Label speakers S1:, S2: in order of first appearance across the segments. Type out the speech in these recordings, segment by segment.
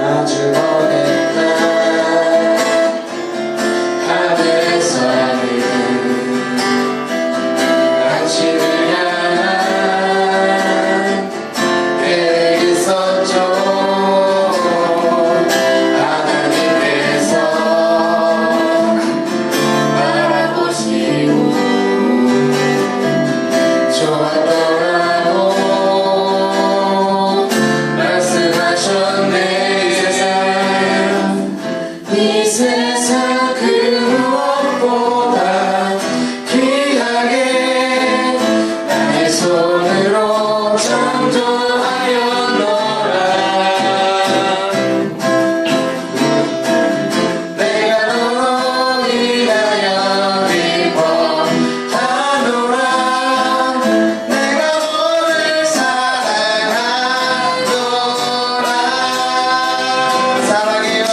S1: 아주 먼 날 하늘에서 하늘은 당신을 향한 계획이 있었죠. 하나님께서 바라보시고 좋았더라고 말씀하셨네. 이 세상 그 무엇보다 귀하게 나의 손으로 창조하였노라. 내가 너로 인하여 기뻐하노라. 내가 너를 사랑하노라. 사랑해요.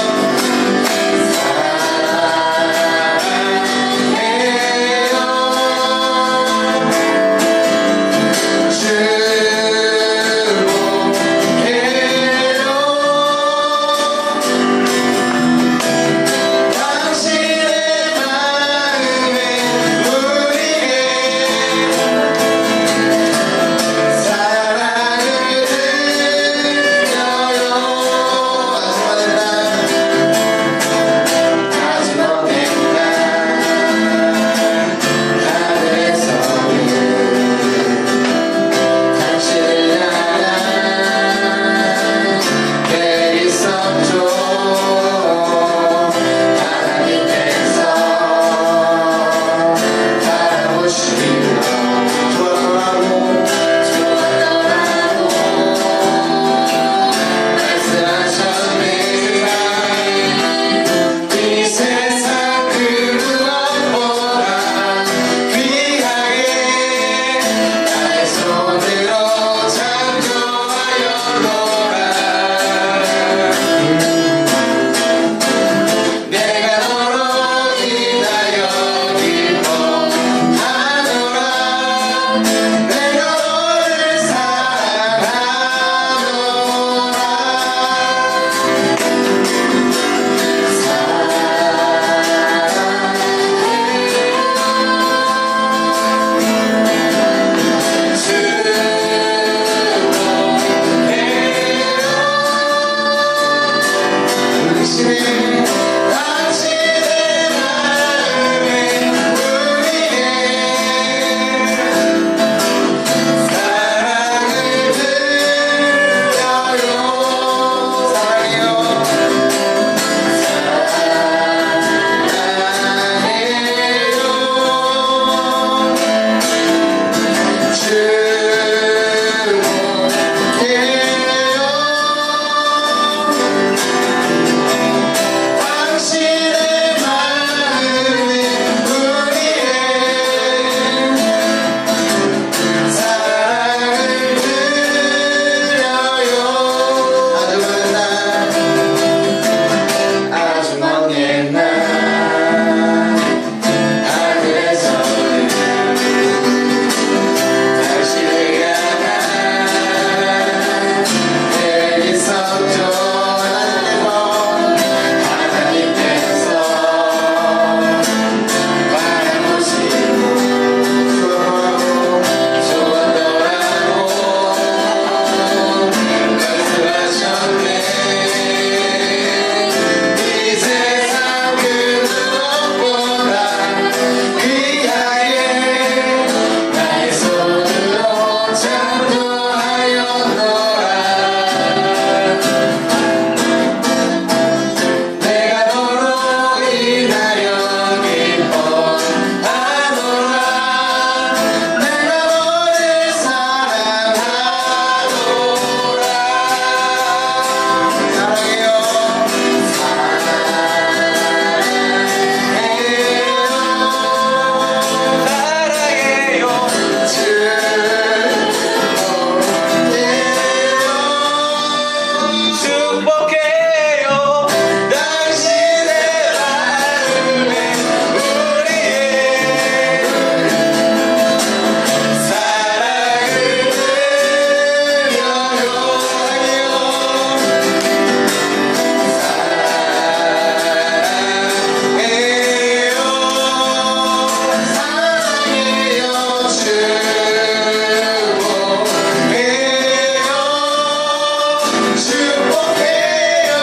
S1: 축복해요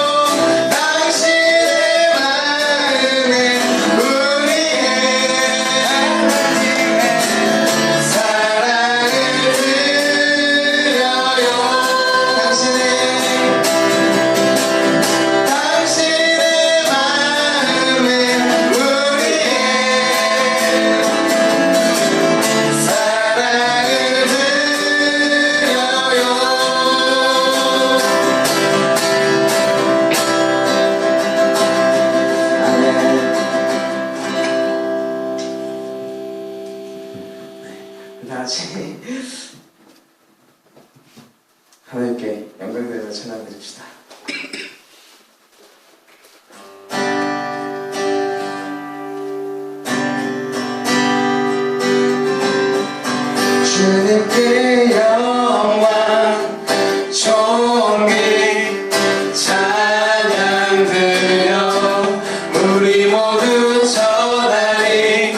S1: 당신의 마음에 우리의 사랑을 드려요 당신의 마음에 우리의 사랑을 드려요 다 같이 하나님께 영광드리며 찬양 드립시다. 주님께 영광 존귀 찬양 드려 우리 모두 전하리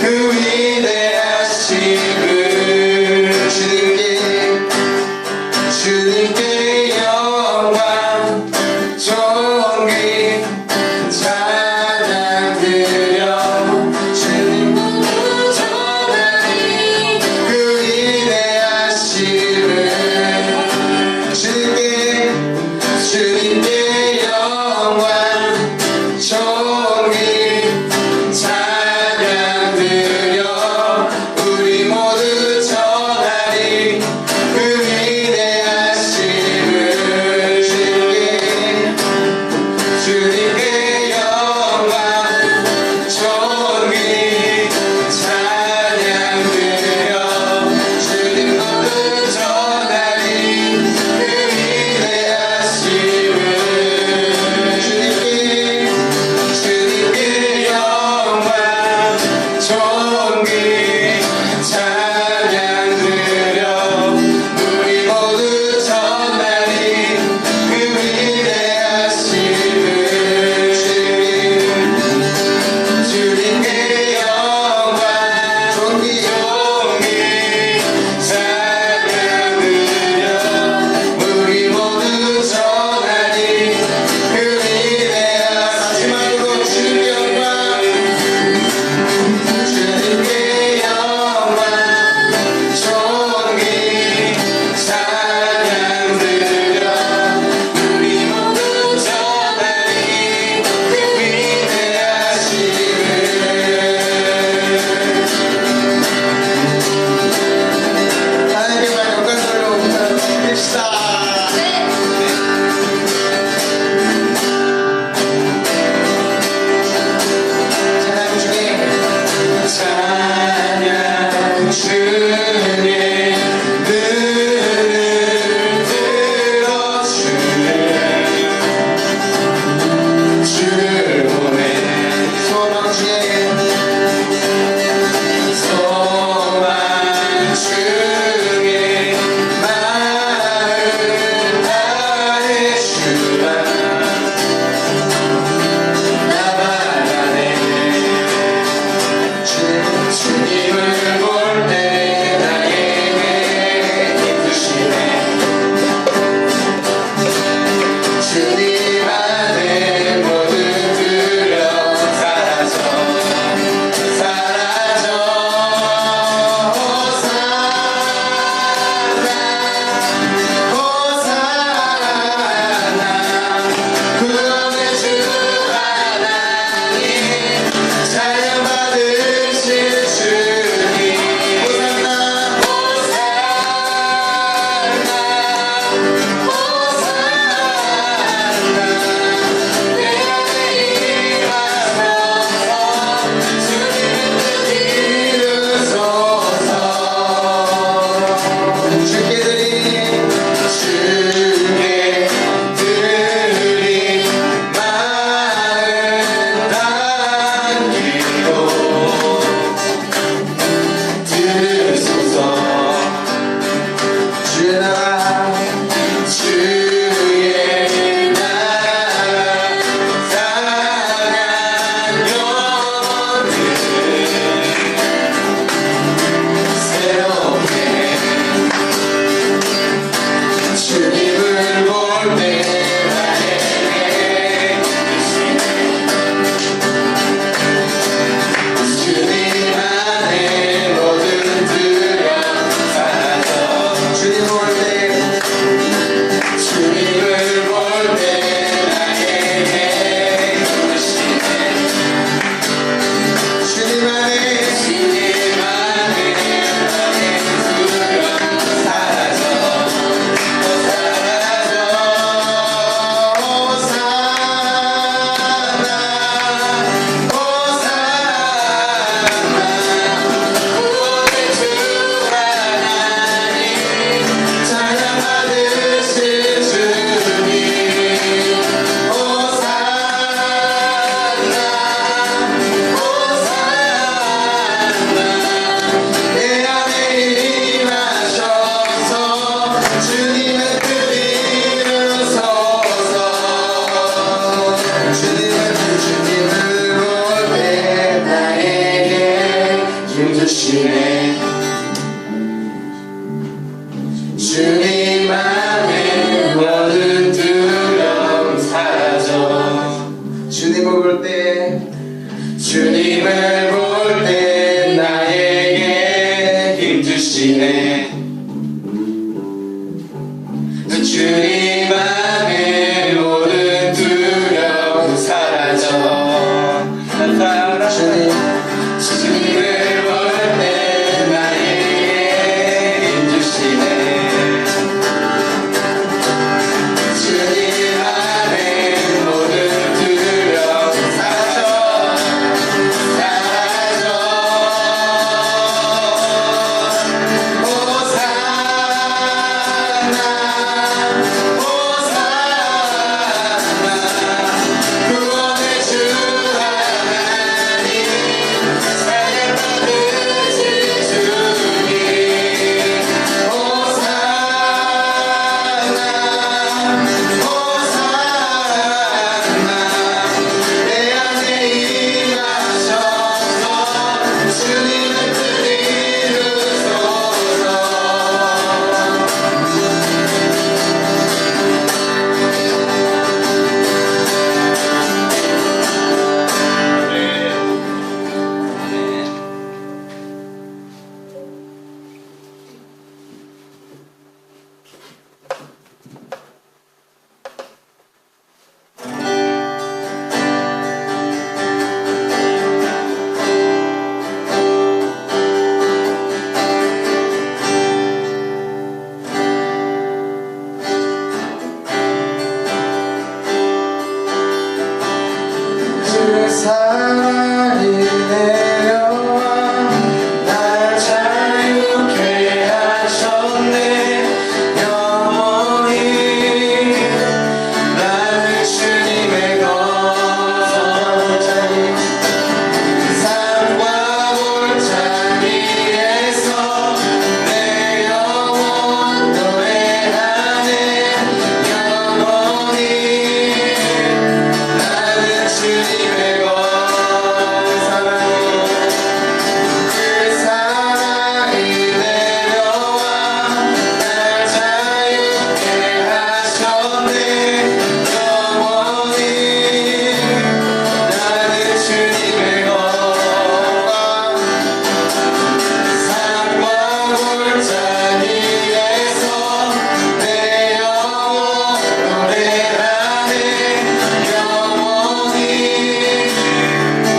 S1: 그 위대하심을 주님께 영광 존귀 찬양 드려 주님 모두 전하리 그 위대하심을 주님께 사랑이 내려와 날 자유케 하셨네 영원히 나는 주님의 것 산과 골짜기에서 내 영혼 노래하네 영원히 나는 주님의 것 그 사랑이 내려와 날 자유케 하셨네 영원히 나는 주님의 것 산과 골짜기에서 내 영혼 노래하네 영원히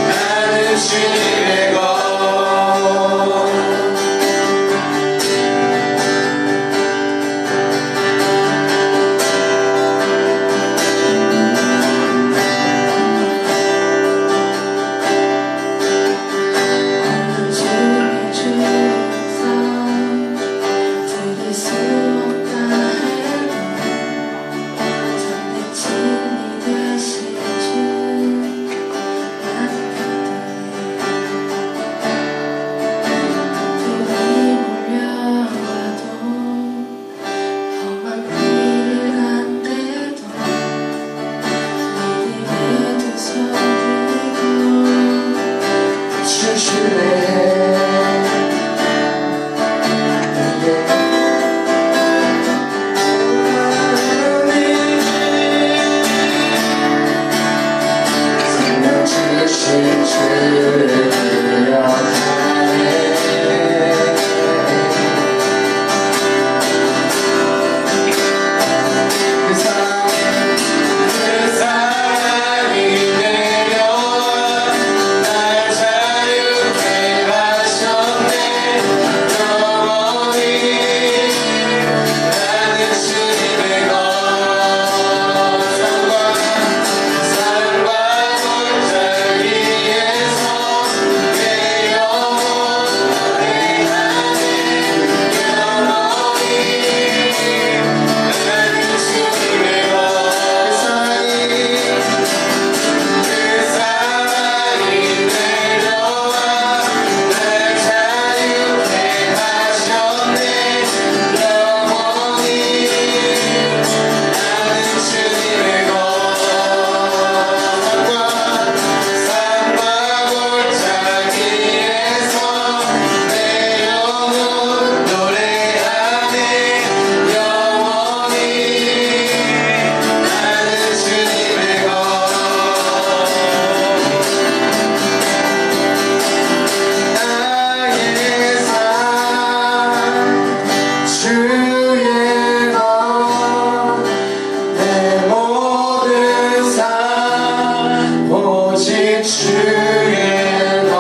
S1: 나는 주님의 것
S2: 주의 주사 들을 수 없다 해도 전대 진리 되실 줄 나는 믿네 들이 몰려와도 험한 길을 간대도 믿음의 두 손 들고
S1: 주실래 생명 주신 주를 기억하네 그 사랑이 내려와 날 자유케 하셨네 영원히 나는 주님의 것 산과 골짜기에서 내 영혼 노래하네 영원히 나는 주님의 것 그 사랑이 내려와 날 자유케 하셨네 영원히 나는 주님의 것 산과 골짜기에서 내 영혼 노래하네 영원히 나는 주님의 것 나의 삶 주의 것 내 모든 삶 오직 주의 것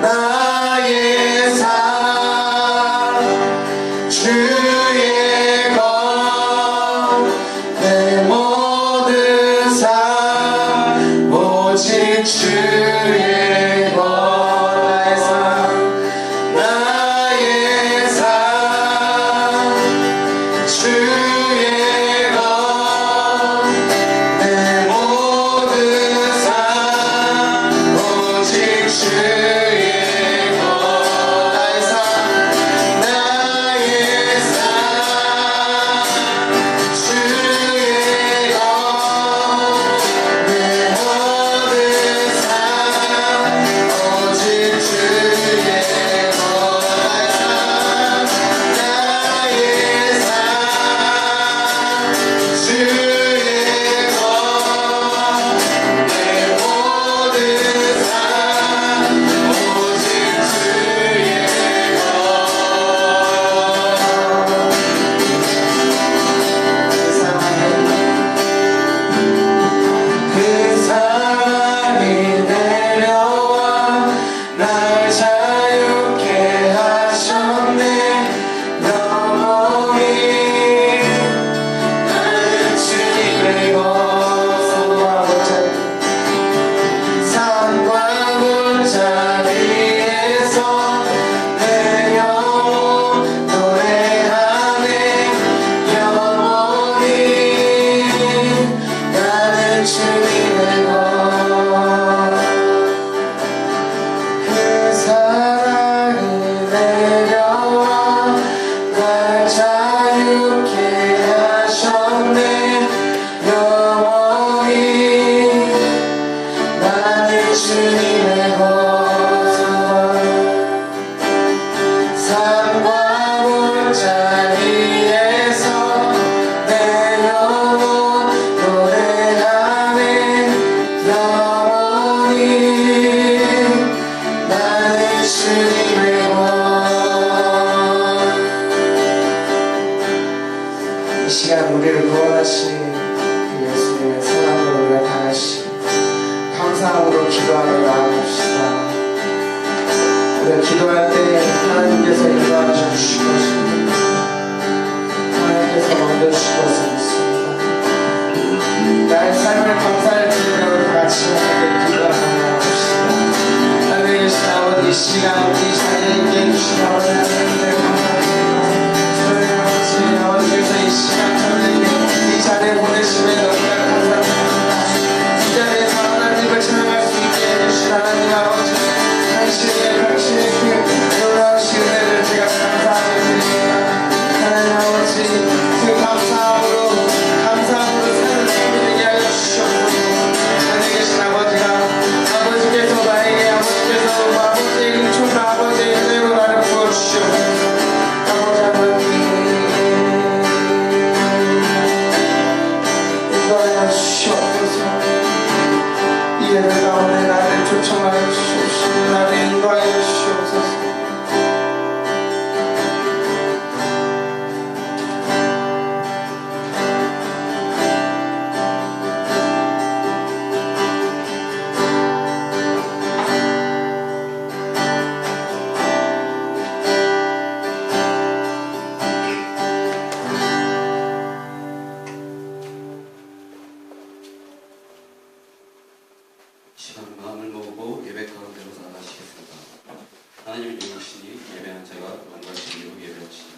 S1: 나의 삶 주의 것 내 모든 삶 오직 주의 것 나의 삶 주의 것 내 모든 삶 오직 주의 것 나의 삶 주의 것 내 모든 삶 오직 주의 것 나의 삶 이 시간 우리를 구원하신 그 예수님의 사랑으로 우리가 다같이 감사함으로 기도하며 나아갑시다. 우리가 기도할 때 하나님께서 인도하셔 주실 것입니다. 하나님께서 먼저 주실 것을 믿습니다. 나의 삶을 감사를 드리며 다같이 하나님께 기도하며 나아갑시다. 하늘에 계신 아버지, 이 시간 이 자리에 있게 해주신 아버지 하나님께 감사합니다. 저희 아버지, 아버지께서 이 시간 저희에게 이 자리에 보내심에 너무나 감사합니다. 이 자리에서 하나님을 찬양할 수 있게 해주신 하나님 아버지, 당신의 그 놀라우신 은혜를 제가 감사하게 드립니다. 하나님 아버지, 그 감사함으로 삶을 살게 하여 주시옵소서. 하늘에 계신 아버지께서 나에게 아버지의 은총과 아버지의 은혜로 나를 부어주시옵소서. 아버지 하나님 인도하여 주시옵소서. 이 예배 가운데 나를 초청하여 주시옵시고 나를 인도하여 주시옵소서.
S3: 시간 마음을 모으고 예배 가운데로 나아가시겠습니다. 하나님을 이루시니 예배한 자가 영광의 이로 예배하시니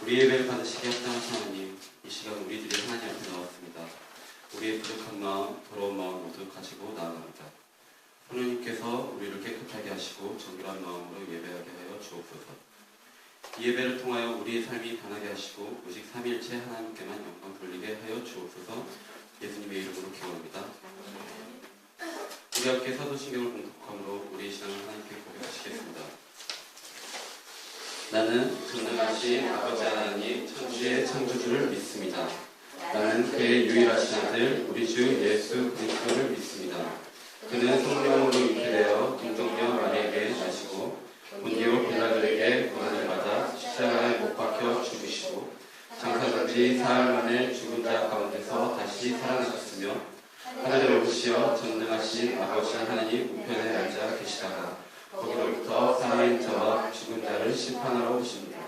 S3: 우리 예배를 받으시게 합당하신 하나님, 이 시간 우리들이 하나님 앞에 나왔습니다. 우리의 부족한 마음, 더러운 마음 모두 가지고 나아갑니다. 하나님께서 우리를 깨끗하게 하시고 정결한 마음으로 예배하게 하여 주옵소서. 이 예배를 통하여 우리의 삶이 변하게 하시고 오직 삼위일체 하나님께만 영광 돌리게 하여 주옵소서. 예수님의 이름으로 기도합니다. 우리 함께 사도신경을 공독함으로 우리의 신앙을 하나님께 고백하시겠습니다. 나는 전능하신 아버지 하나님 천지의 창조주를 믿습니다. 나는 그의 유일하신 아들 우리 주 예수 그리스도를 믿습니다. 그는 성령으로 잉태되어 동정녀 마리아에게 나시고 본디오 빌라도에게 고난을 받아 십자가에 못 박혀 죽으시고 장사까지 사흘 만에 죽은 자 가운데서 다시 살아나셨으며 하늘에 오르시어 전능하신 아버지 하나님 우편에 앉아 계시다가 거기로부터 살아있는 자와 죽은 자를 심판하러 오십니다.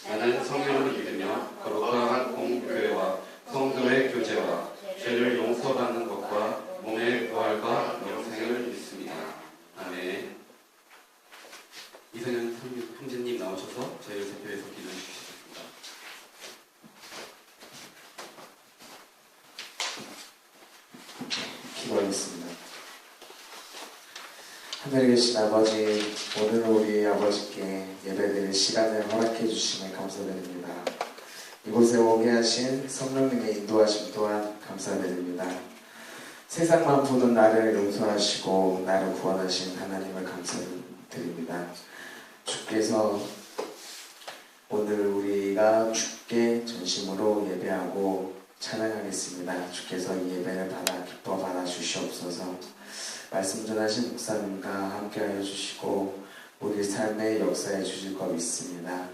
S3: 나는 성령을 믿으며 거룩한 공교회와 성도의 교제와 죄를 용서받는 것과 몸의 부활과 영생을 믿습니다. 아멘. 이성현 형제님 나오셔서 저희를 대표해서 기도해 주시겠습니다.
S1: 기도하겠습니다. 하늘에 계신 아버지, 오늘 우리 아버지께 예배드릴 시간을 허락해 주심에 감사드립니다. 이곳에 오게 하신 성령님의 인도하심 또한 감사드립니다. 세상만 보는 나를 용서하시고 나를 구원하신 하나님을 감사드립니다. 주께서 오늘 우리가 주께 전심으로 예배하고 찬양하겠습니다. 주께서 이 예배를 받아 기뻐 받아 주시옵소서. 말씀 전하신 목사님과 함께하여 주시고 우리 삶에 역사해 주실 것 믿습니다.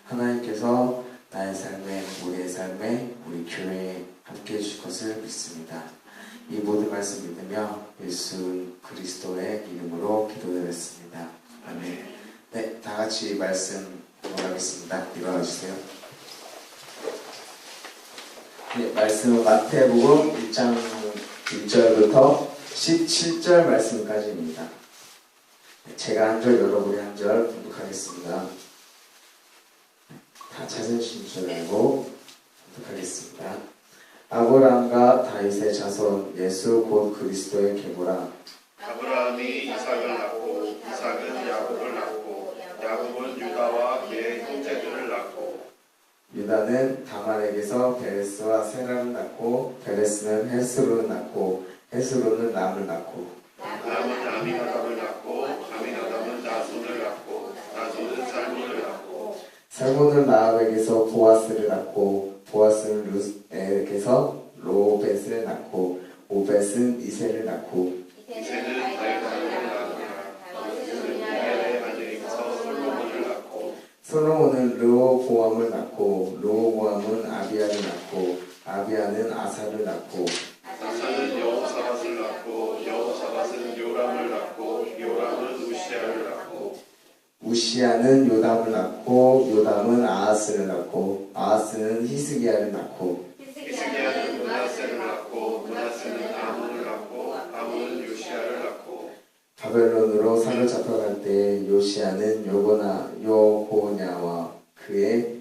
S1: 하나님께서 나의 삶에, 우리의 삶에, 우리 교회에 함께해 주실 것을 믿습니다. 이 모든 말씀 믿으며 예수 그리스도의 이름으로 기도드렸습니다. 아멘. 네, 다 같이 말씀 하겠습니다. 일어나 주세요. 네, 말씀은 마태복음 1장 1절부터 17절 말씀까지입니다. 제가 한 절, 여러분이 한 절 봉독하겠습니다. 다 찾으신 줄 알고 봉독하겠습니다. 아브라함과 다윗의 자손 예수 곧 그리스도의 계보라.
S4: 아브라함이 이삭을 낳고 이삭은 야곱을 낳고 야곱은 유다와 그의 형제들을 낳고
S1: 유다는 다말에게서 베레스와 세라를 낳고 베레스는 헤스론을 낳고 헤스론은 남을 낳고
S4: 남은 아미나답을 낳고 아미나답은 나손을 낳고 나손은 살몬을 낳고
S1: 살몬은 라합에게서 보아스를 낳고 보아스는 룻에게서 로벳을 낳고 오벳은 이세를 낳고
S4: 이세는 다윗을 낳으며 다윗은 야엘의 아들이서 솔로몬을 낳고
S1: 솔로몬은 르호보암을 낳고 르호보암은 아비야를 낳고 아비야는 아사를 낳고
S4: 아사는 여호사밧을 낳고 여호사밧은 요람을 낳고 요람은 우시아를 낳고
S1: 우시야는 요담을 낳고 요담은 아하스를 낳고 아하스는 히스기야를 낳고
S4: 히스기야는 므낫세를 낳고 므낫세는 아몬을 낳고 아몬은 요시아를 낳고
S1: 바벨론으로 사로잡혀갈 때 요시야는 요고냐와 그의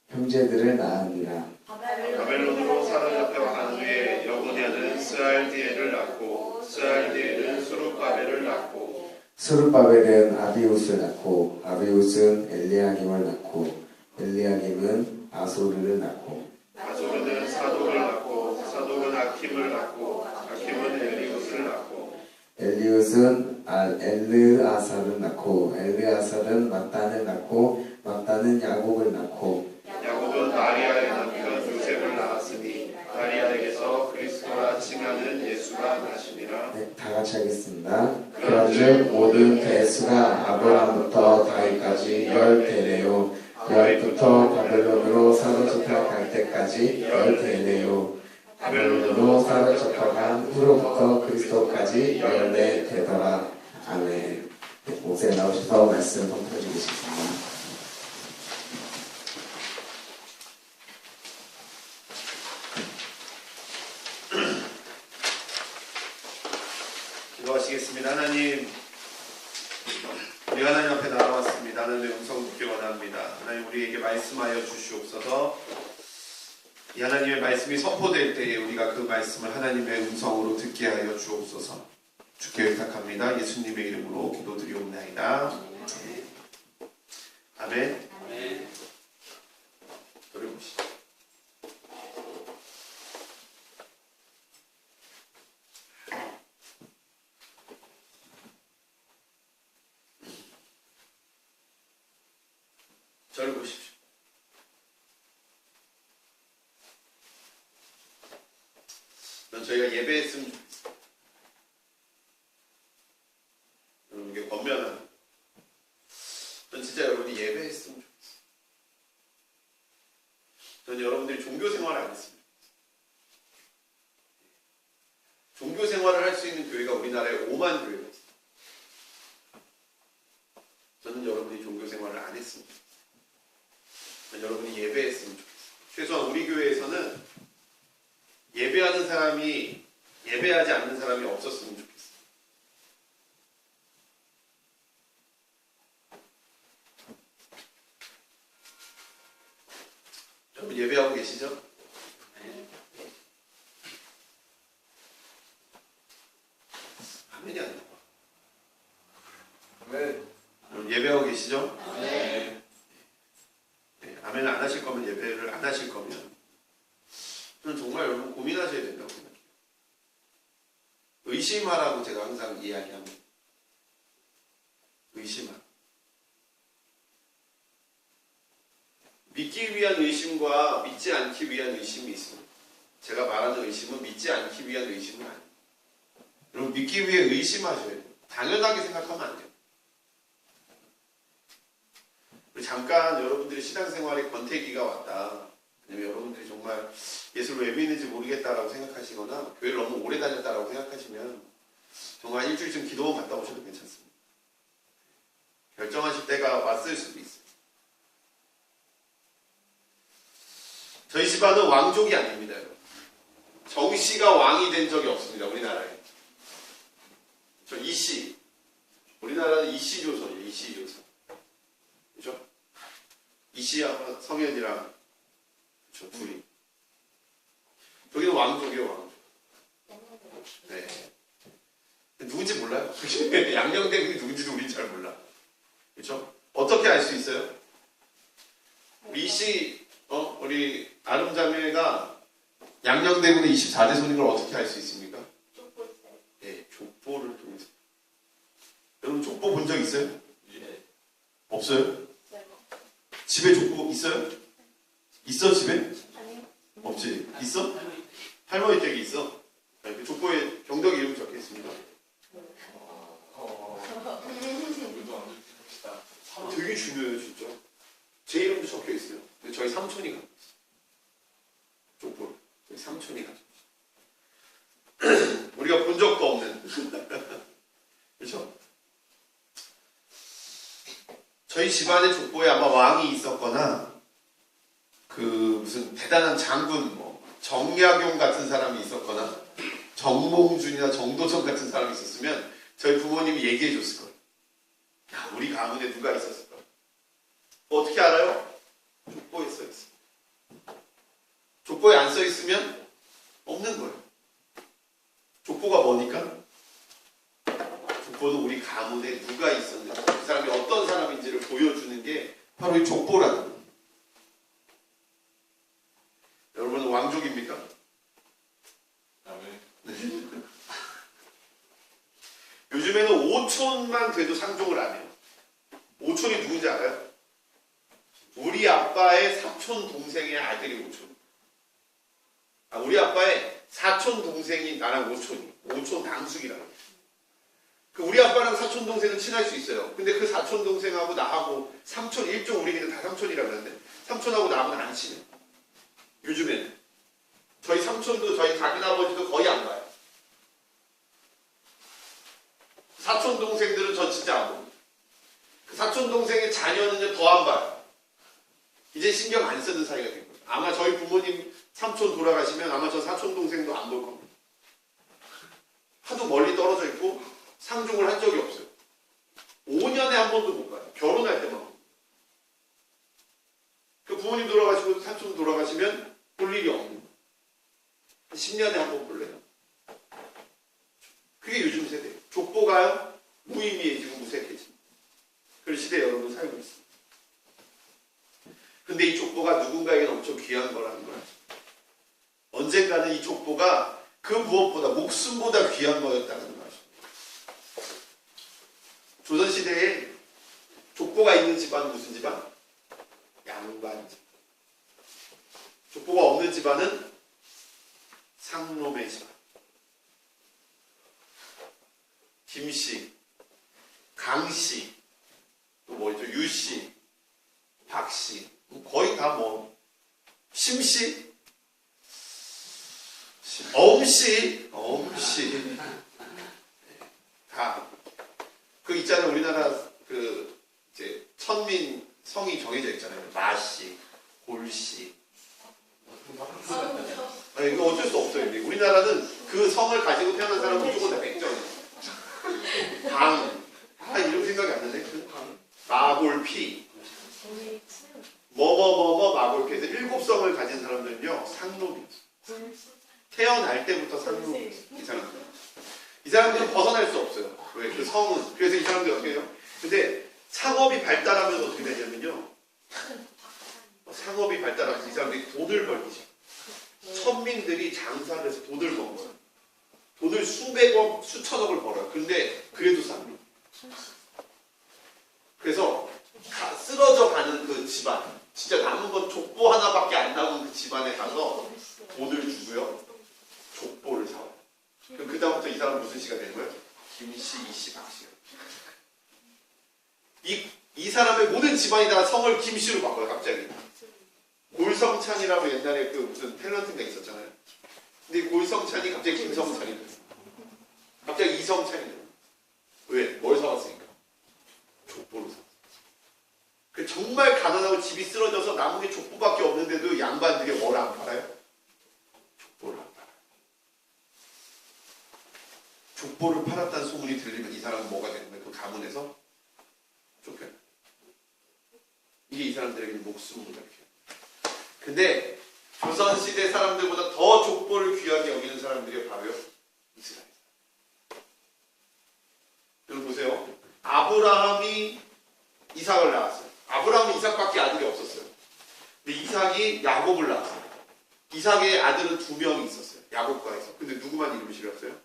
S1: 형제들을 낳으니라.
S4: 바벨론으로 사로잡혀간 후에 여고냐는 스알디엘을 낳고 스알디엘은 수룹바벨을 낳고
S1: 스룹바벨은 아비우스를 낳고 아비우스는 엘리야김을 낳고 엘리야김은 아소르를 낳고
S4: 아소르는 사독을 낳고 사독은 아킴을 낳고 아킴은 엘리웃을 낳고
S1: 엘리웃은 엘르아살을 낳고 엘르아살은 mat단을 낳고 mat단은 야곱을 낳고
S4: 야곱은 마리아의 남편 요셉을 낳았으니 마리아에게서 그리스도라 칭하는 예수가 나시니라.
S1: 네, 다 같이 하겠습니다. 그런즉 모든 대수가 아브라함부터 다윗까지 10대래요. 10부터 바벨론으로 사로잡혀갈 때까지 10대래요. 바벨론으로 사로잡혀간 후로부터 그리스도까지 14대더라. 아멘. 네, 목사님 나오셔서 말씀 선포해 주시겠습니다.
S4: 기도하시겠습니다. 하나님, 우리 하나님 앞에 나와왔습니다. 하나님의 음성 듣기 원합니다. 하나님 우리에게 말씀하여 주시옵소서. 이 하나님의 말씀이 선포될 때에 우리가 그 말씀을 하나님의 음성으로 듣게 하여 주옵소서. 주께 부탁합니다. 예수님의 이름으로 기도드리옵나이다. 아멘. 저를 보시죠. 저를 보십시오. 저희가 예배했으면 좋겠어요. 여러분 이게 권면하는. 전 진짜 여러분이 예배했으면 좋겠어요. 전 여러분들이 종교 생활을 안 했으면 좋겠어요. 종교 생활을 할 수 있는 교회가 우리나라에 5만 교회가 있어요. 저는 여러분이 종교 생활을 안 했으면 좋겠어요. 여러분이 예배했으면 좋겠어요. 최소한 우리 교회에서는 예배하는 사람이 예배하지 않는 사람이 없었으면 좋겠어요. 여러분 예배하고 계시죠? 아멘이 안 나와. 여러분 예배하고 계시죠? 네. 아멘을 안 하실 거면 예배를 안 하실 거면 저는 정말 여러분 고민하셔야 된다고 생각해요. 의심하라고 제가 항상 이야기합니다. 의심하라. 믿기 위한 의심과 믿지 않기 위한 의심이 있습니다. 제가 말하는 의심은 믿지 않기 위한 의심은 아니에요. 여러분 믿기 위해 의심하셔야 돼요. 당연하게 생각하면 안 돼요. 잠깐 여러분들이 신앙생활에 권태기가 왔다. 아니면 여러분들이 정말 예수를 왜 믿는지 모르겠다라고 생각하시거나 교회를 너무 오래 다녔다라고 생각하시면 정말 일주일쯤 기도원 갔다 오셔도 괜찮습니다. 결정하실 때가 왔을 수도 있어요. 저희 집안은 왕족이 아닙니다. 여러분. 정씨가 왕이 된 적이 없습니다. 우리나라에. 저 이씨. 우리나라는 이씨조선이에요. 이씨조선. 그죠? 이씨하고 성현이랑 저 둘이. 여기는 왕족이에요. 왕족. 네. 누군지 몰라요. 양녕대군이 누군지도 우린 잘 몰라. 그렇죠? 어떻게 알 수 있어요? 이씨 우리 아름자매가 양녕대군의 24대 손인 걸 어떻게 알 수 있습니까? 네, 족보를 통해서. 여러분 족보 본 적 있어요? 예. 없어요? 집에 족보 있어요? 있어 집에?
S2: 아니요.
S4: 없지. 있어? 할머니 댁에 있어. 그 족보에 경덕 이름 적혀 있습니다. 되게 중요해요 진짜. 제 이름도 적혀 있어요. 근데 저희 삼촌이 가지고 있어요. 족보를. 저희 삼촌이 가지고 있어요. 우리가 본 적도 없는. 그렇죠? 저희 집안의 족보에 아마 왕이 있었거나 그 무슨 대단한 장군, 뭐 정약용 같은 사람이 있었거나 정몽준이나 정도전 같은 사람이 있었으면 저희 부모님이 얘기해 줬을 거예요. 야, 우리 가문에 누가 있었을까? 어떻게 알아요? 족보에 써 있어. 족보에 안 써 있으면 없는 거예요. 족보가 뭐니까? 족보는 우리 가문에 누가 있었는지, 그 사람이 어떤 사람인지를 보여주는 게 바로 이 족보라는 거예요. 여러분은 왕족입니까? 요즘에는 오촌만 돼도 상종을 안 해요. 오촌이 누군지 알아요? 우리 아빠의 사촌 동생의 아들이 오촌. 우리 아빠의 사촌 동생이 나랑 오촌이. 오촌 당숙이라고. 우리 아빠랑 사촌 동생은 친할 수 있어요. 근데 그 사촌 동생하고 나하고 삼촌, 일종 우리는 다 삼촌이라고 하는데 삼촌하고 나하고는 안 친해요. 요즘에는. 저희 삼촌도 저희 작은아버지도 거의 안 봐요. 사촌 동생들은 저 진짜 안 봅니다. 그 사촌 동생의 자녀는요 더 안 봐요. 이제 신경 안 쓰는 사이가 된 거예요. 아마 저희 부모님 삼촌 돌아가시면 아마 저 사촌 동생도 안 볼 겁니다. 하도 멀리 떨어져 있고 상종을 한 적이 없어요. 5년에 한 번도 못 가요. 결혼할 때만. 그 부모님 돌아가시고 삼촌 돌아가시면 볼 일이 없는 거예요. 10년에 한 번 볼래요. 그게 요즘 세대예요. 족보가요 무의미해지고 무색해지고 그런 시대에 여러분 살고 있습니다. 근데 이 족보가 누군가에게는 엄청 귀한 거라는 거예요. 언젠가는 이 족보가 그 무엇보다 목숨보다 귀한 거였다는 거죠. 조선시대에 족보가 있는 집안은 무슨 집안? 양반 집안. 족보가 없는 집안은 상놈의 집안. 김씨, 강씨, 또 뭐죠? 유씨, 박씨, 거의 다 뭐, 심씨, 엄씨, 다. 그 있잖아요. 우리나라 그, 이제, 천민 성이 정해져 있잖아요. 마씨, 골씨. 아니, 이거 어쩔 수 없어요. 우리나라는 그 성을 가지고 태어난 사람은 무조건 다 백정이에요. 이름 생각이 안 나네. 마골피. 뭐뭐뭐뭐 마골피. 해서 7성을 가진 사람들은요, 상놈이에요. 태어날 때부터 상놈이에요. 이 사람들은 벗어날 수 없어요. 왜? 그 성은. 그래서 이 사람들이 어떻게 해요? 근데 상업이 발달하면 어떻게 되냐면요. 상업이 발달하면서 이 사람들이 돈을 벌기 시작해요. 천민들이 장사를 해서 돈을 먹어요. 돈을 수백억, 수천억을 벌어요. 근데 그래도 쌉니다. 그래서 쓰러져 가는 그 집안, 진짜 남은 건 족보 하나밖에 안 남은 그 집안에 가서 돈을 주고요. 족보를 사와요. 그럼 그다음부터 이 사람은 무슨 씨가 되는 거예요? 김씨, 이씨, 박씨가. 이 사람의 모든 집안이 다 성을 김씨로 바꿔요. 갑자기. 골성찬이라고 옛날에 그 무슨 탤런트가 있었잖아요. 근데 골성찬이 갑자기 김성찬이 됐어요. 갑자기 이성찬이 돼요. 왜? 뭘 사왔으니까? 족보를 사왔어요. 정말 가난하고 집이 쓰러져서 남은 게 족보밖에 없는데도 양반들이 뭘 안 팔아요? 족보를 안 팔아요. 족보를 팔았다는 소문이 들리면 이 사람은 뭐가 되는 거예요? 그 가문에서 쫓겨요. 이게 이 사람들에게는 목숨보다 귀해요. 근데 조선시대 사람들보다 더 족보를 귀하게 여기는 사람들이 바로요. 이스라엘. 여러분 보세요. 아브라함이 이삭을 낳았어요. 아브라함은 이삭밖에 아들이 없었어요. 근데 이삭이 야곱을 낳았어요. 이삭의 아들은 2명이 있었어요. 야곱과 에서. 근데 누구만 이름을 실렸어요?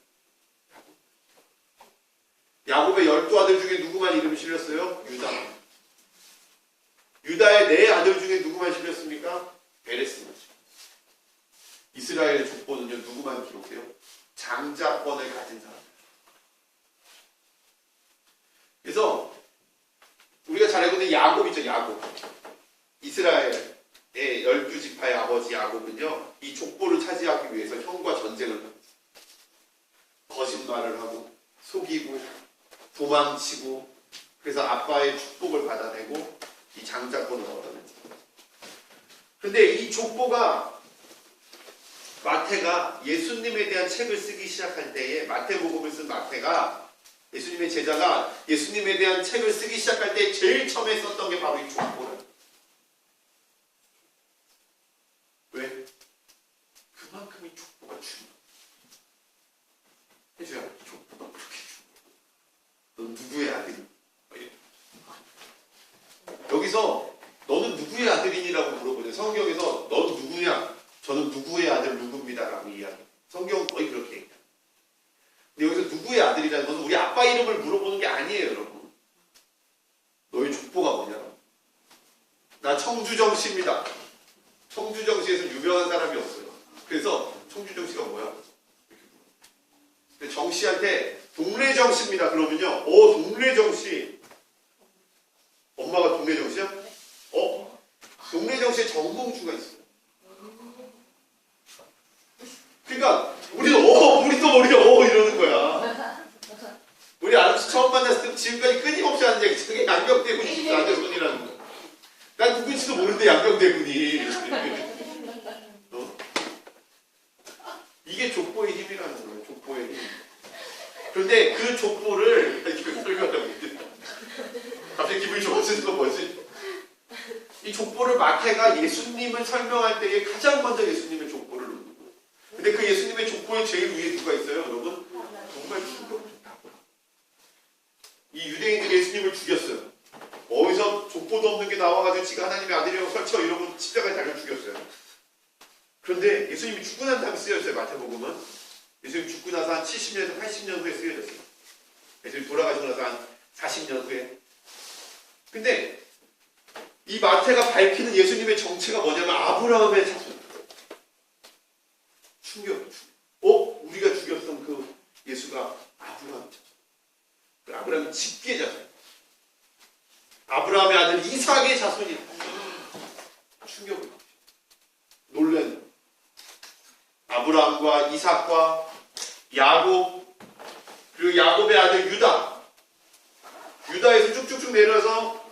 S4: 야곱의 12아들 중에 누구만 이름을 실렸어요? 유다만. 유다의 4아들 중에 누구만 실렸습니까? 베레스만. 이스라엘의 족보는요, 누구만 기록해요? 장자권을 가진 사람. 그래서 우리가 잘 알고 있는 야곱 있죠, 야곱. 이스라엘의 12지파의 아버지 야곱은요, 이 족보를 차지하기 위해서 형과 전쟁을 합니다. 거짓말을 하고 속이고 도망치고, 그래서 아빠의 축복을 받아내고 이 장자권을 얻어냅니다. 그런데 이 족보가, 마태가 예수님에 대한 책을 쓰기 시작할 때에, 마태복음을 쓴 마태가, 예수님의 제자가 예수님에 대한 책을 쓰기 시작할 때 제일 처음에 썼던 게 바로 이 족보를. 왜? 그만큼 이 족보가 중요해. 해줘야 이 족보가 그렇게 중요해. 넌 누구의 아들이니? 여기서 너는 누구의 아들이니라고 물어보죠. 성경에서 넌 누구냐? 저는 누구의 아들 누구입니다 라고 이야기. 성경은 거의 그렇게 얘기해요. 근데 여기서 누구의 아들이라는 것은 우리 아빠 이름을 물어보는 게 아니에요, 여러분. 너의 족보가 뭐냐? 나 청주정씨입니다. 청주정씨에서 유명한 사람이 없어요. 그래서 청주정씨가 뭐야? 근데 정씨한테 동래정씨입니다. 그러면요, 동래정씨. 엄마가 동래정씨야? 동래정씨에 정봉주가 있어요. 그러니까 우리는 우리도 이러는 거야. 우리 아저씨 처음 만났을 때 지금까지 끊임없이 하는 얘기, 저게 양경대군이 나한테 손이라는 거. 난 누군지도 모르는데 양경대군이. 이게 족보의 힘이라는 거예요. 족보의 힘. 그런데 그 족보를 갑자기 기분이 좋아지는 거 뭐지? 이 족보를 마태가 예수님을 설명할 때에 가장 먼저 예수님의 족보를 놓는 거예요. 근데 그 예수님의 족보의 제일 위에 누가 있어요, 여러분? 정말 충격적이다. 이 유대인들이 예수님을 죽였어요. 어디서 족보도 없는 게 나와가지고 지가 하나님의 아들이라고 설쳐 이러고 십자가에 달려 죽였어요. 그런데 예수님이 죽고 난 다음에 쓰여졌어요, 마태복음은. 예수님 죽고 나서 한 70년에서 80년 후에 쓰여졌어요. 예수님 돌아가시고 나서 한 40년 후에. 근데 이 마태가 밝히는 예수님의 정체가 뭐냐면 아브라함의 자손. 충격. 우리가 죽였던 그 예수가 아브라함 자손. 그 아브라함이 직계 자손. 아브라함의 아들 이삭의 자손이다. 충격을 받죠. 놀라는. 아브라함과 이삭과 야곱, 그리고 야곱의 아들 유다에서 쭉쭉쭉 내려서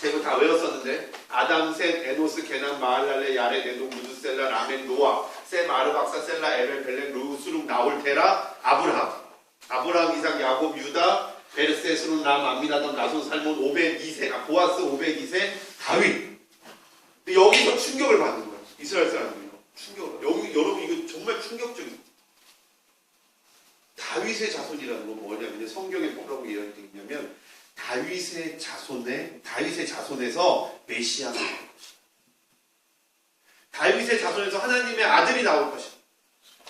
S4: 제가 다 외웠었는데, 아담, 셋, 에노스, 게남, 마할랄레, 야렛, 에돔, 무드셀라, 라멘, 노아, 셈, 아르박사, 셀라, 에벨, 벨렉, 루, 수룩, 나홀, 테라, 아브라함, 이삭, 야곱, 유다, 베르세, 스룬, 람, 암미나답, 나손, 살몬, 오벳, 이세, 보아스, 오벳, 이세, 다윗. 근데 여기서 충격을 받는 거예요. 이스라엘 사람들이. 충격을. 여러분 이거 정말 충격적이에요. 다윗의 자손이라는 건 뭐냐면, 성경에 뭐라고 이야기되어 있냐면, 다윗의 자손에서 메시아가 나올 것이다. 다윗의 자손에서 하나님의 아들이 나올 것이다.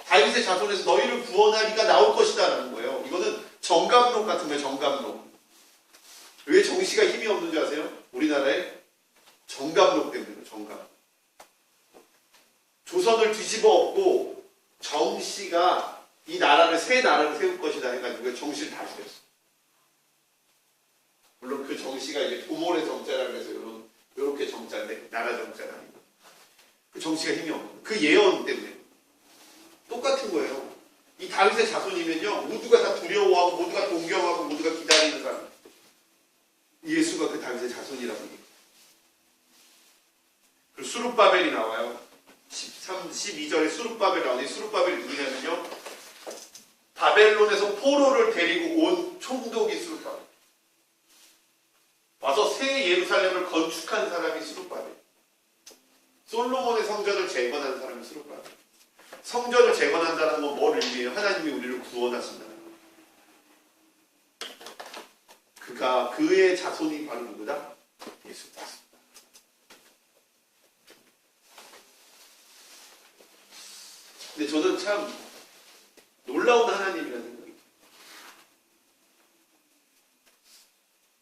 S4: 다윗의 자손에서 너희를 구원하리가 나올 것이다 라는 거예요. 이거는 정감록 같은 거예요. 정감록. 왜 정씨가 힘이 없는 줄 아세요? 우리나라에 정감록 때문에. 정감. 조선을 뒤집어 엎고 정씨가 이 나라를, 새 나라를 세울 것이다 해가지고 정씨를 다 죽였어. 물론 그 정씨가 이제 도몰의 정자라고 해서 요렇게 정자인데, 나라 정자가 아니고. 그 정씨가 힘이 없는 거예요. 그 예언 때문에. 똑같은 거예요. 이 다윗의 자손이면요, 모두가 다 두려워하고, 모두가 동경하고, 모두가 기다리는 사람. 예수가 그 다윗의 자손이라고 얘기해요. 그리고 수룹바벨이 나와요. 12절에 수룹바벨이 나오는데, 수룹바벨이 누구냐면요, 바벨론에서 포로를 데리고 온 총독이 수룹바벨. 와서 새 예루살렘을 건축한 사람이 수룹바벨. 솔로몬의 성전을 재건한 사람이 수룹바벨. 성전을 재건한다는 건 뭘 의미해요? 하나님이 우리를 구원하신다는 거예요. 그의 자손이 바로 누구다? 예수다. 근데 저는 참 놀라운 하나님이라는 생각이 들어요.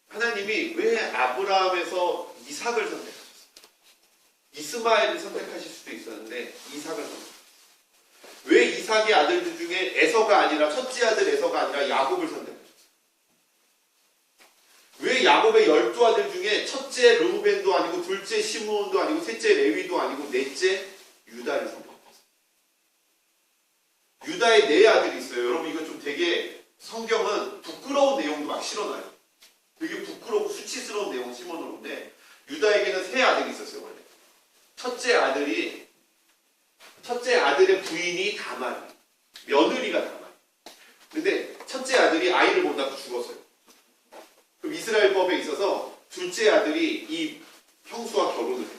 S4: 하나님이 왜 아브라함에서 이삭을 선택하셨어요? 이스마엘을 선택하실 수도 있었는데 이삭을 선택하셨어요. 왜 이삭의 아들들 중에 에서가 아니라, 첫째 아들 에서가 아니라 야곱을 선택하셨어요? 왜 그런데 야곱의 12아들 중에 첫째 르우벤도 아니고 둘째 시므온도 아니고 셋째 레위도 아니고 넷째 유다를 선택했어요. 유다의 4아들이 있어요. 여러분 이거 좀 되게 성경은 부끄러운 내용도 막 실어놔요. 되게 부끄럽고 수치스러운 내용 심어놓는데 유다에게는 3아들이 있었어요. 원래 첫째 아들의 부인이 다말, 며느리가 다말. 근데 첫째 아들이 아이를 못 낳고 죽었어요. 그럼 이스라엘 법에 있어서 둘째 아들이 이 형수와 결혼을 해요.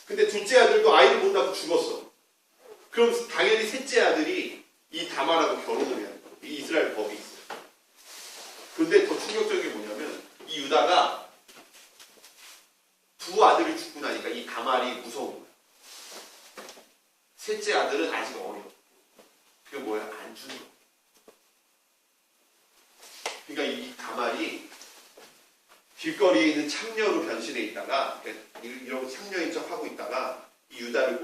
S4: 근데 둘째 아들도 아이를 못 낳고 죽었어. 그럼 당연히 셋째 아들이 이 다말하고 결혼을 해야 돼요. 이 이스라엘 법이 있어요. 그런데 더 충격적인 게 뭐냐면 이 유다가 두 아들이 죽고 나니까 이 다말이 무서운 거야. 셋째 아들은 아직 어려. 그게 뭐야? 안 주는 거야. 그러니까 이 다말이 길거리에 있는 창녀로 변신해 있다가 이러고 창녀인 척 하고 있다가 이 유다를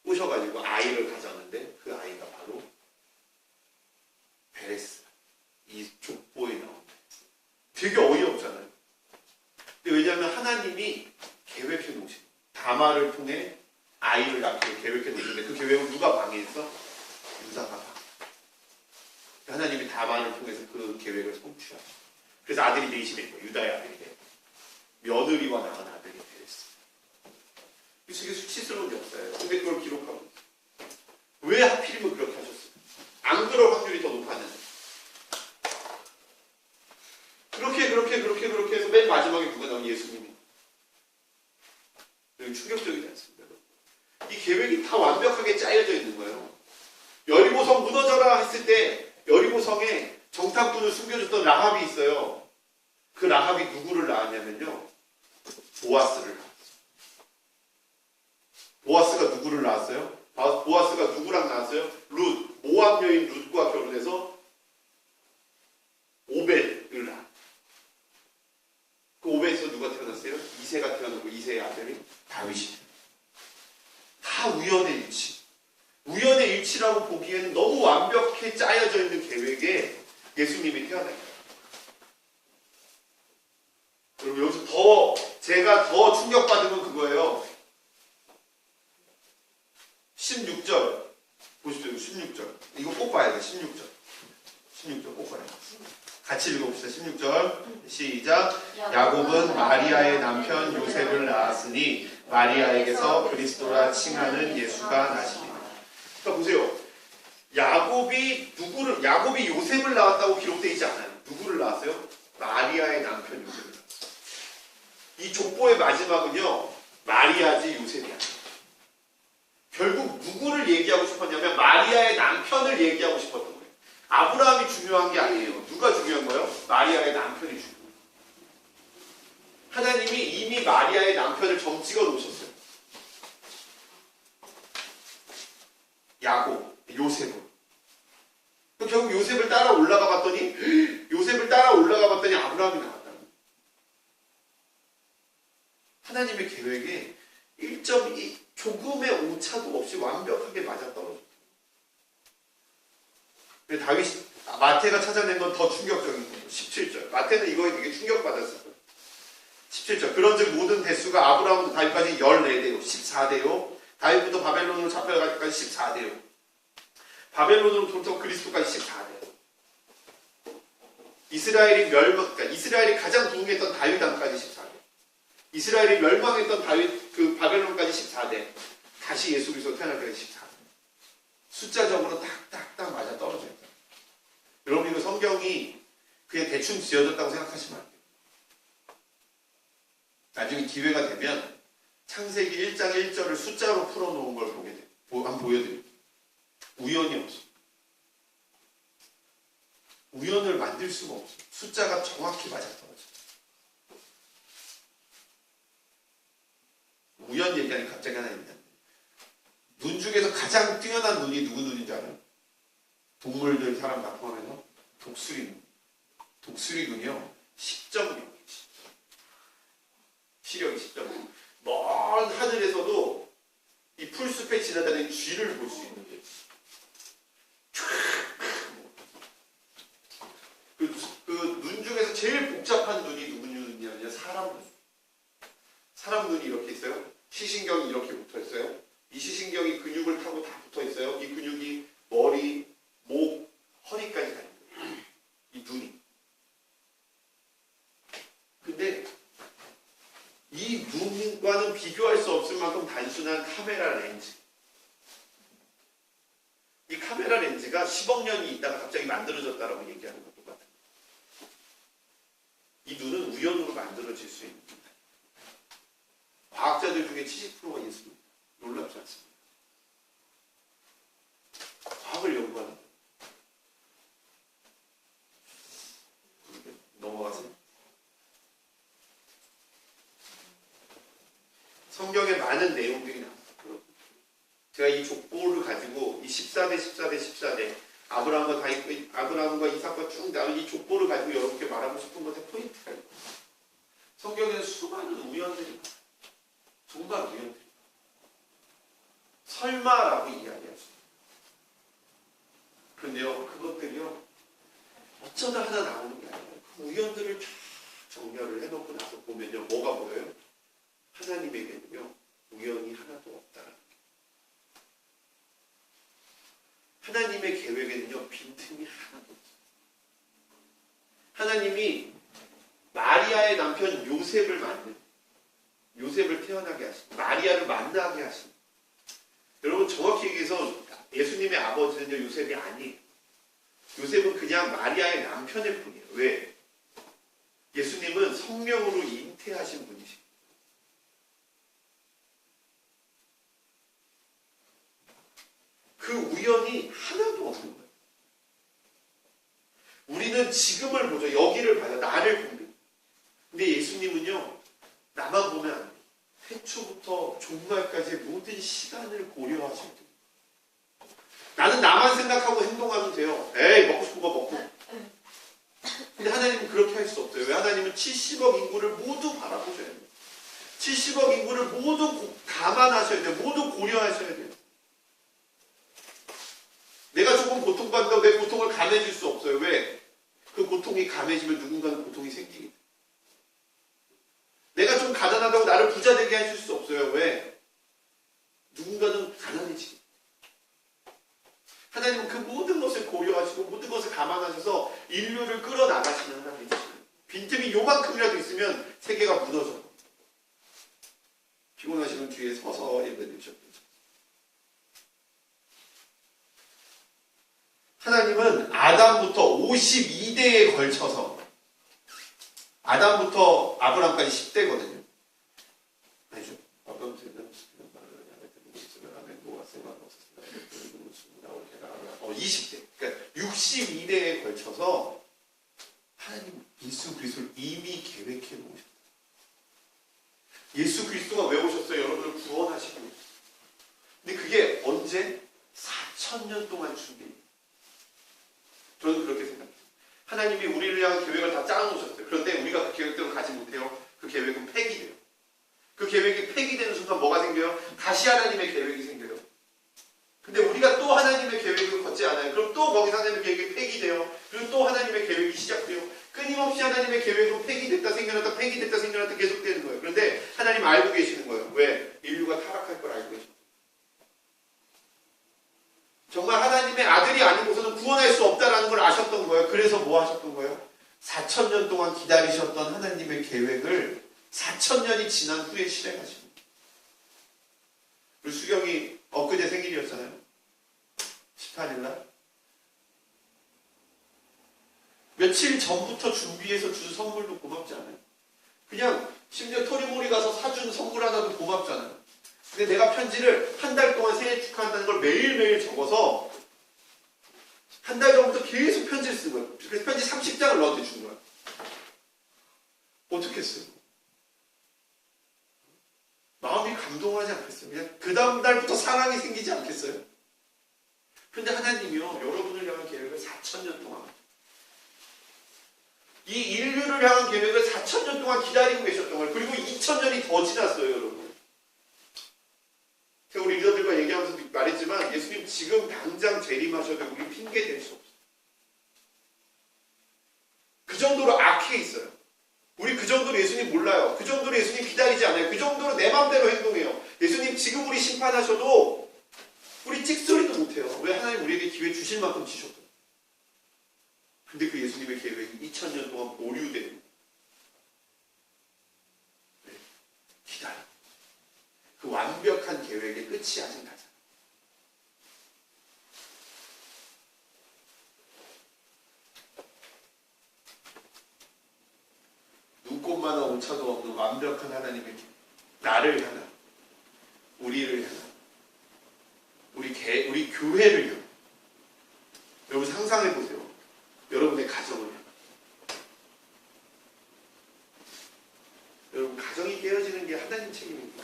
S4: 꼬셔가지고 아이를 가졌는데 그 아이가 바로 베레스, 이 족보에 나온 되게 어이없잖아요. 근데 왜냐하면 하나님이 계획해 놓으신 다말을 통해 아이를 낳기를 계획해 놓으셨는데 그 계획을 누가 방해했어? 유다가 방해. 하나님이 다말을 통해서 그 계획을 성취하셨어요. 그래서 아들이 넷이 된 거예요. 유다의 아들이 된 거예요. 며느리와 낳은 아들이 베레스. 이게 수치스러운 역사예요. 근데 그걸 기록하고 있어요. 왜 하필이면 그렇게 하셨어요? 안 그럴 확률이 더 높았는데. 그렇게 해서 맨 마지막에 누가 나온 예수님이. 충격적이지 않습니까? 이 계획이 다 완벽하게 짜여져 있는 거예요. 여리고성 무너져라 했을 때 여리고성에 정탐꾼을 숨겨줬던 라합이 있어요. 그 라합이 누구를 낳았냐면요. 보아스를 낳았어요. 보아스가 누구를 낳았어요? 보아스가 누구랑 낳았어요? 룻, 모압 여인 룻과 결혼해서 오벳을 낳았어요. 그 오벳에서 누가 태어났어요? 이새가 태어나고 이새의 아들이 다윗이. 다 우연의 일치. 우연의 일치라고 보기에는 너무 완벽히 짜여져 있는 계획에 예수님이 태어나요. 그리고 여기서 제가 더 충격받은 건 그거예요. 16절. 보십시오. 16절. 이거 꼭 봐야 돼. 16절. 16절 꼭 봐야 돼. 같이 읽어봅시다. 16절. 시작. 야곱은 마리아의 남편 요셉을 낳았으니 마리아에게서 그리스도라 칭하는 예수가 나시니라. 그러니까 보세요. 야곱이 요셉을 낳았다고 기록되어 있지 않아요. 누구를 낳았어요? 마리아의 남편 요셉을 낳았어요. 이 족보의 마지막은요. 마리아지 요셉이 아니에요. 결국 누구를 얘기하고 싶었냐면 마리아의 남편을 얘기하고 싶었던 거예요. 아브라함이 중요한 게 아니에요. 누가 중요한 거예요? 마리아의 남편이 중요해요. 하나님이 이미 마리아의 남편을 점 찍어 놓으셨어요. 야곱, 요셉을. 결국 요셉을 따라 올라가 봤더니 아브라함이 나왔다. 하나님의 계획에 1.2 조금의 오차도 없이 완벽하게 맞아떨어졌어요. 마태가 찾아낸 건 더 충격적인 거예요. 17절. 마태는 이거에 되게 충격받았어요. 17절. 그런즉 모든 대수가 아브라함부터 다윗까지 14대요. 14대요. 다윗부터 바벨론으로 잡혀갈 때까지 14대요. 바벨론으로 돌아서 그리스도까지 14대요. 이스라엘이 가장 부흥했던 다윗 왕까지 14대. 이스라엘이 멸망했던 바벨론까지 14대. 다시 예수 그리스도 태어날 때까지 14대. 숫자적으로 딱딱딱 맞아 떨어져 있다. 여러분 이거 성경이 그냥 대충 지어졌다고 생각하시면 안 돼요. 나중에 기회가 되면 창세기 1장 1절을 숫자로 풀어놓은 걸 보게 돼요. 한번 보여드릴게요. 우연이 없어. 우연을 만들 수가 없어. 숫자가 정확히 맞아떨어져. 우연 얘기하니 갑자기 하나 있는데 눈 중에서 가장 뛰어난 눈이 누구 눈인지 알아요? 동물들, 사람 다 포함해서 독수리 눈. 독수리 눈이요. 10.0. 시력이 10.0. 먼 하늘에서도 이 풀숲에 지나다니는 쥐를 볼 수 있는 게 그 눈 중에서 복잡한 눈이 누구 눈이냐면 사람 눈. 사람 눈이 이렇게 있어요. 시신경이 이렇게 붙어 있어요. 이 시신경이 근육을 타고 다 붙어 있어요. 이 근육이 머리, 목, 허리까지 다 있는 거예요. 이 눈이. 근데 이 눈과는 비교할 수 없을 만큼 단순한 카메라 렌즈. 이 카메라 렌즈가 10억 년이 있다가 갑자기 만들어졌다라고 얘기하는 것 똑같아요. 이 눈은 우연으로 만들어질 수 있는 겁니다. 과학자들 중에 70%가 있습니다. 놀랍지 않습니다. 과학을 연구하는 넘어가세요. 성경에 많은 내용들이 나옵니다. 제가 이 족보를 가지고 이 14대 14대 14대 아브라함과 이삭과 쭉 나눈 이 족보를 가지고 여러분께 말하고 싶은 것의 포인트가 있고 성경에는 수많은 우연들이 많아요. 정말 우연들이 설마라고 이야기하죠. 그런데요, 그것들이요 어쩌다 하나 나오는 게 아니에요. 그 우연들을 다 정렬을 해놓고 나서 보면요, 뭐가 보여요? 하나님에게는요 우연이 하나도 없다라는 거예요. 하나님의 계획에는요 빈틈이 하나도 없어요. 하나님이 마리아의 남편 요셉을 태어나게 하시고 마리아를 만나게 하시고, 여러분 정확히 얘기해서 예수님의 아버지는요 요셉이 아니에요. 요셉은 그냥 마리아의 남편일 뿐이에요. 왜? 예수님은 성령으로 잉태하신 분이시고 그 우연이 하나도 없는 거예요. 우리는 지금을 보죠. 여기를 봐요. 나를 보면. 근데 예수님은요 나만 보면 안 돼요. 태초부터 종말까지 모든 시간을 고려하시고, 나는 나만 생각하고 행동하면 돼요. 에이, 먹고 싶은 거 먹고. 근데 하나님은 그렇게 할 수 없어요. 왜? 하나님은 70억 인구를 모두 바라보셔야 돼요. 70억 인구를 모두 감안하셔야 돼요. 모두 고려하셔야 돼요. 내가 조금 고통받는다고 내 고통을 감해줄 수 없어요. 왜? 그 고통이 감해지면 누군가는 고통이 생기기 때문에. 내가 좀 가난하다고 나를 부자 되게 하실 수 없어요. 왜? 누군가는 가난해지기. 하나님은 그 모든 것을 고려하시고 모든 것을 감안하셔서 인류를 끌어나가시는 하나님이시죠. 빈틈이 요만큼이라도 있으면 세계가 무너져요. 피곤하시면 뒤에 서서 예배드리셔도 되죠. 하나님은 아담부터 52대에 걸쳐서, 아담부터 아브라함까지 10대거든요. 아니죠. 아브라함 20대. 그러니까 62대에 걸쳐서 하나님 예수 그리스도를 이미 계획해 놓으셨어요. 예수 그리스도가 왜 오셨어요? 여러분을 구원하시기 위해서. 근데 그게 언제? 4,000년 동안 준비해요. 저는 그렇게 생각해요. 하나님이 우리를 향한 계획을 다 짜놓으셨어요. 그런데 우리가 그 계획대로 가지 못해요. 그 계획은 폐기돼요. 그 계획이 폐기되는 순간 뭐가 생겨요? 다시 하나님의 계획이 생겨요. 근데 우리가 또 하나님의 계획을 걷지 않아요. 그럼 또 거기서 하나님의 계획이 폐기돼요. 그리고 또 하나님의 계획이 시작돼요. 끊임없이 하나님의 계획은 폐기됐다 생겨났다 폐기됐다 생겨났다 계속되는 거예요. 그런데 하나님 알고 계시는 거예요. 왜? 인류가 타락할 걸 알고 계시는 거예요. 정말 하나님의 아들이 아니고서는 구원할 수 없다라는 걸 아셨던 거예요. 그래서 뭐 하셨던 거예요? 4,000년 동안 기다리셨던 하나님의 계획을 4,000년이 지난 후에 실행하신 거예요. 그리고 수경이 엊그제 생일이었잖아요. 18일날. 며칠 전부터 준비해서 준 선물도 고맙지 않아요? 그냥 심지어 토리모리 가서 사준 선물 하나도 고맙잖아요. 근데 내가 편지를 한 달 동안 생일 축하한다는 걸 매일매일 적어서 한 달 전부터 계속 편지를 쓴 거예요. 그래서 편지 30장을 너한테 준 거예요. 어떻게 했어요? 마음이 감동하지 않겠어요? 그냥 그 다음 달부터 사랑이 생기지 않겠어요? 근데 하나님이요, 여러분을 향한 계획을 4,000년 동안, 이 인류를 향한 계획을 4,000년 동안 기다리고 계셨던 거예요. 그리고 2,000년이 더 지났어요, 여러분. 제가 우리 리더들과 얘기하면서 말했지만 예수님 지금 당장 재림하셔도 우리 핑계 댈 수 없어요. 그 정도로 악해 있어요. 몰라요. 그 정도로 예수님 기다리지 않아요. 그 정도로 내 맘대로 행동해요. 예수님 지금 우리 심판하셔도 우리 찍소리도 못해요. 왜? 하나님 우리에게 기회 주실 만큼 주셨거든요. 근데 그 예수님의 계획이 2000년 동안 보류되고 기다려. 그 완벽한 계획의 끝이 아직 나잖아. 눈꼽만한 오차도 없는 완벽한 하나님의 계획. 나를 향한, 우리를 향한, 우리 교회를 향한. 여러분 상상해 보세요. 여러분의 가정을 향한. 여러분 가정이 깨어지는 게 하나님 책임입니까?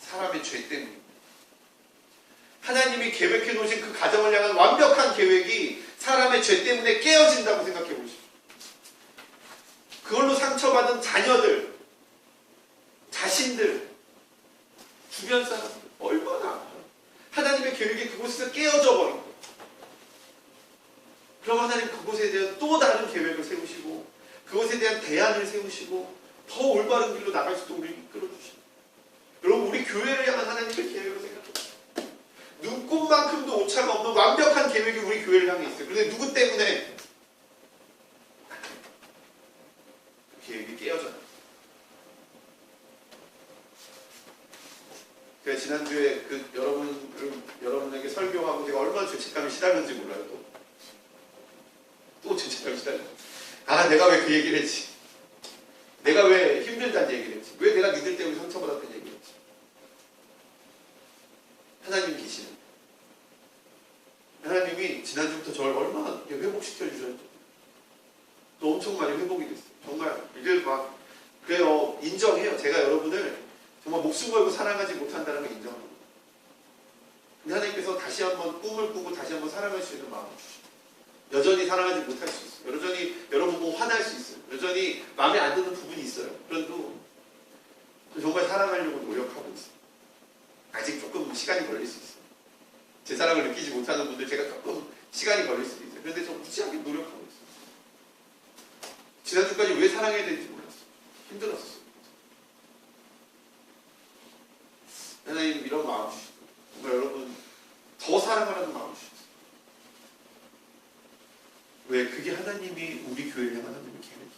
S4: 사람의 죄 때문입니다. 하나님이 계획해 놓으신 그 가정을 향한 완벽한 계획이 사람의 죄 때문에 깨어진다고 생각해 보십시오. 그걸로 상처받은 자녀들, 자신들, 주변 사람들 얼마나 아파요. 하나님의 계획이 그곳에서 깨어져 버린 거예요. 그럼 하나님 그곳에 대한 또 다른 계획을 세우시고 그것에 대한 대안을 세우시고 더 올바른 길로 나갈 수 있도록 우리를 이끌어주시고, 여러분 우리 교회를 향한 하나님의 계획을 생각해보세요. 눈꼽만큼도 오차가 없는 완벽한 계획이 우리 교회를 향해 있어요. 그런데 누구 때문에 그 계획이 깨어져요. 제가 지난주에 그 여러분에게 설교하고 제가 얼마나 죄책감에 시달렸는지 몰라요. 또 죄책감에 시달려요. 아, 내가 왜 그 얘기를 했지? 내가 왜 힘들다는 얘기를 했지? 왜 내가 니들 때문에 상처받았다는 얘기를 했지? 하나님 계시는, 하나님이 지난주부터 저를 얼마나 회복시켜 주셨죠. 또 엄청 많이 회복이 됐어요. 정말 이제 막 그래요. 인정해요. 제가 여러분을 정말 목숨 걸고 사랑하지 못한다는 걸 인정합니다. 근데 하나님께서 다시 한번 꿈을 꾸고 다시 한번 사랑할 수 있는 마음을 주시고, 여전히 사랑하지 못할 수 있어요. 여전히 여러분 보고 화날 수 있어요. 여전히 마음에 안 드는 부분이 있어요. 그래도 정말 사랑하려고 노력하고 있어요. 아직 조금 시간이 걸릴 수 있어요. 제 사랑을 느끼지 못하는 분들 제가 조금 시간이 걸릴 수도 있어요. 그런데 저 무지하게 노력하고 있어요. 지난주까지 왜 사랑해야 되는지 몰랐어요. 힘들었어요. 하나님 이런 마음 주시고, 정말 여러분 더 사랑하라는 마음 주시고, 왜? 그게 하나님이 우리 교회를 향한 하나님의 계획이에요.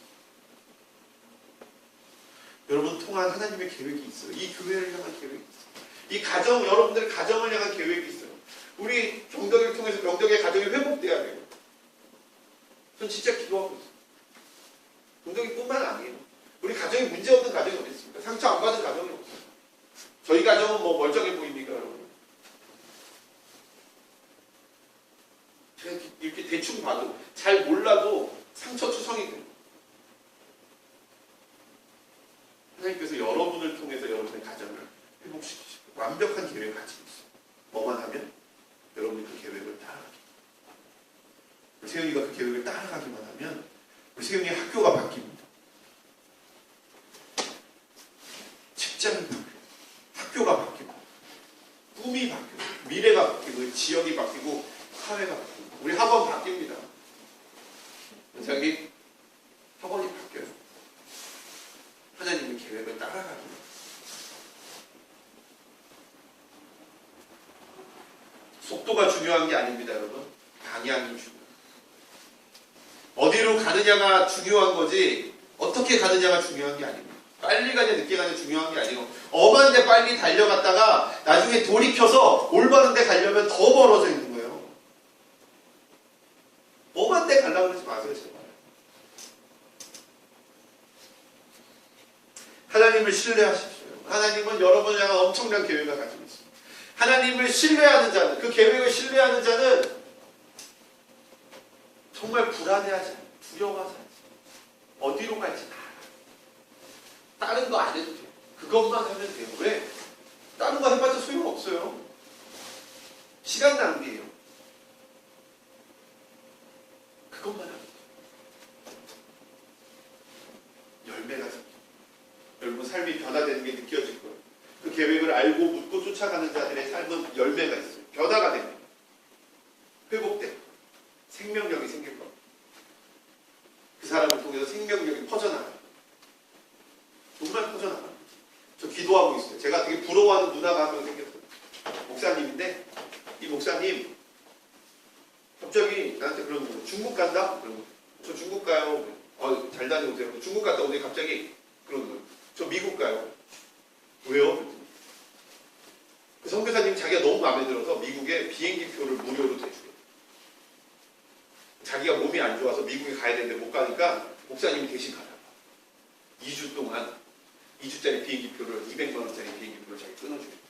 S4: 여러분 통한 하나님의 계획이 있어요. 이 교회를 향한 계획이 있어요. 이 가정, 여러분들의 가정을 향한 계획이 있어요. 우리 병덕을 통해서 병덕의 가정이 회복돼야 돼요. 전 진짜 기도하고 있어요. 병덕이뿐만 아니에요. 우리 가정이 문제없는 가정이 어디 있습니까? 상처 안 받은 가정이 없어요. 저희 가정은 뭐 멀쩡해 보입니까, 여러분? 제가 이렇게 대충 봐도, 잘 몰라도 상처투성이 돼요. 하나님께서 여러분을 통해서 여러분의 가정을 회복시키시고 완벽한 계획을 가지고 있어요. 뭐만 하면 여러분이 그 계획을 따라가기. 우리 세영이가 그 계획을 따라가기만 하면 우리 세영이의 학교가 바뀝니다. 직장이 바뀌고, 학교가 바뀌고, 꿈이 바뀌고, 미래가 바뀌고, 지역이 바뀌고, 사회가 바뀌고, 우리 학원 바뀝니다. 저기 학원이 바뀌어요. 하나님의 계획을 따라가기. 속도가 중요한 게 아닙니다, 여러분. 방향이 중요해요. 어디로 가느냐가 중요한 거지 어떻게 가느냐가 중요한 게 아닙니다. 빨리 가냐 늦게 가냐 중요한 게 아니고, 엄한 데 빨리 달려갔다가 나중에 돌이켜서 올바른 데 가려면 더 멀어져 있는 거예요. 엄한 데 가려고 그러지 마세요, 제발. 하나님을 신뢰하십시오. 하나님은 여러분을 향한 엄청난 계획을 가지고 있습니다. 하나님을 신뢰하는 자는, 그 계획을 신뢰하는 자는 정말 불안해하지 않아요. 두려워하지 않아요. 어디로 갈지 다 알아요. 다른 거 안 해도 돼요. 그것만 하면 돼요. 왜? 다른 거 해봤자 소용없어요. 시간 낭비예요. 그것만 하면 돼요. 열매가 생겨요. 여러분 삶이 변화되는 게 느껴질 거예요. 그 계획을 알고 묻고 쫓아가는 자들의 삶은 열매가 있어요. 변화가 됩니다. 회복돼요. 생명력이 생길 겁니다. 그 기도하고 있어요. 제가 되게 부러워하는 누나가 한 명 생겼어요. 목사님인데 이 목사님 갑자기 나한테 그러는 거예요. 중국 간다? 그러는 거예요. 저 중국 가요. 잘 다녀오세요. 중국 갔다 오더니 갑자기 그러는 거예요. 저 미국 가요. 왜요? 그 선교사님이 자기가 너무 마음에 들어서 미국에 비행기표를 무료로 대줘요. 자기가 몸이 안 좋아서 미국에 가야 되는데 못 가니까 목사님이 대신 가라. 2주 동안 2주짜리 비행기표를 200만 원짜리 비행기표를 자기 끊어줘요.